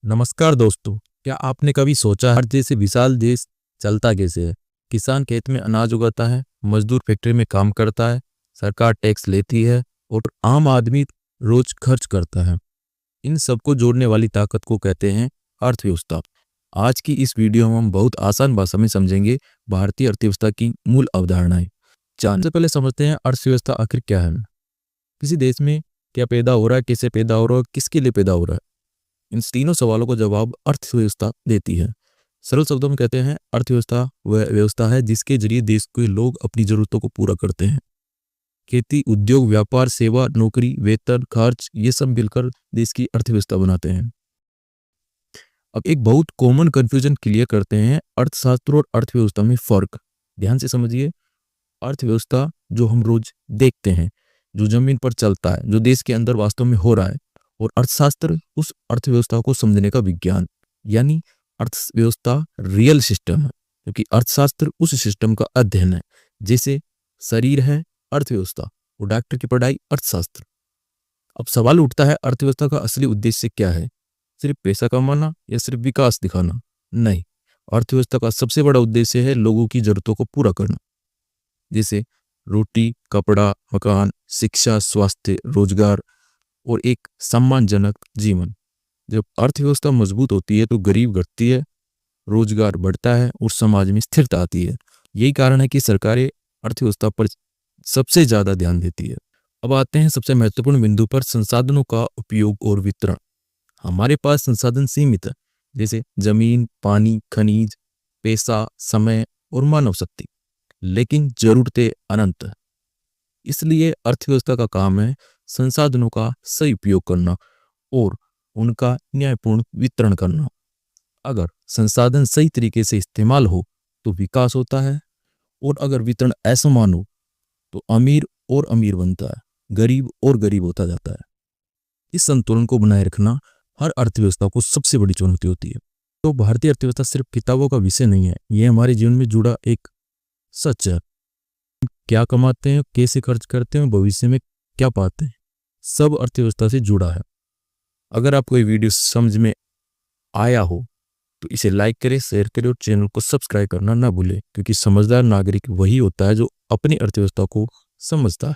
नमस्कार दोस्तों। क्या आपने कभी सोचा हर जैसे विशाल देश चलता कैसे है? किसान खेत में अनाज उगाता है, मजदूर फैक्ट्री में काम करता है, सरकार टैक्स लेती है और आम आदमी रोज खर्च करता है। इन सबको जोड़ने वाली ताकत को कहते हैं अर्थव्यवस्था। आज की इस वीडियो में हम बहुत आसान भाषा में समझेंगे भारतीय अर्थव्यवस्था की मूल अवधारणाएं। जानने से पहले समझते हैं अर्थव्यवस्था आखिर क्या है। किसी देश में क्या पैदा हो रहा है, कैसे पैदा हो रहा है, किसके लिए पैदा हो रहा है, इन तीनों सवालों को जवाब अर्थव्यवस्था देती है। सरल शब्दों में कहते हैं अर्थव्यवस्था वह व्यवस्था है जिसके जरिए देश के लोग अपनी जरूरतों को पूरा करते हैं। खेती, उद्योग, व्यापार, सेवा, नौकरी, वेतन, खर्च, ये सब मिलकर देश की अर्थव्यवस्था बनाते हैं। अब एक बहुत कॉमन कंफ्यूजन क्लियर करते हैं अर्थशास्त्र और अर्थव्यवस्था में फर्क। ध्यान से समझिए। अर्थव्यवस्था जो हम रोज देखते हैं, जो जमीन पर चलता है, जो देश के अंदर वास्तव में हो रहा है, और अर्थशास्त्र उस अर्थव्यवस्था को समझने का विज्ञान, यानी अर्थव्यवस्था रियल सिस्टम है, क्योंकि अर्थशास्त्र उस सिस्टम का अध्ययन है। जैसे शरीर है अर्थव्यवस्था, वो डॉक्टर की पढ़ाई अर्थशास्त्र। अब सवाल उठता है अर्थव्यवस्था का असली उद्देश्य क्या है? सिर्फ पैसा कमाना या सिर्फ विकास दिखाना? नहीं, अर्थव्यवस्था का सबसे बड़ा उद्देश्य है लोगों की जरूरतों को पूरा करना। जैसे रोटी, कपड़ा, मकान, शिक्षा, स्वास्थ्य, रोजगार और एक सम्मानजनक जीवन। जब अर्थव्यवस्था मजबूत होती है तो गरीब घटती है, रोजगार बढ़ता है और समाज में स्थिरता आती है। यही कारण है कि सरकारें अर्थव्यवस्था पर सबसे ज्यादा ध्यान देती है। अब आते हैं सबसे महत्वपूर्ण बिंदु पर, संसाधनों का उपयोग और वितरण। हमारे पास संसाधन सीमित है, जैसे जमीन, पानी, खनिज, पैसा, समय और मानव शक्ति, लेकिन जरूरतें अनंत है। इसलिए अर्थव्यवस्था का काम है संसाधनों का सही उपयोग करना और उनका न्यायपूर्ण वितरण करना। अगर संसाधन सही तरीके से इस्तेमाल हो तो विकास होता है, और अगर वितरण असमान हो तो अमीर और अमीर बनता है, गरीब और गरीब होता जाता है। इस संतुलन को बनाए रखना हर अर्थव्यवस्था को सबसे बड़ी चुनौती होती है। तो भारतीय अर्थव्यवस्था सिर्फ किताबों का विषय नहीं है, यह हमारे जीवन में जुड़ा एक सच है। क्या कमाते हैं, कैसे खर्च करते हैं, भविष्य में क्या पाते हैं, सब अर्थव्यवस्था से जुड़ा है। अगर आपको ये वीडियो समझ में आया हो तो इसे लाइक करें, शेयर करें और चैनल को सब्सक्राइब करना ना भूलें, क्योंकि समझदार नागरिक वही होता है जो अपनी अर्थव्यवस्था को समझता है।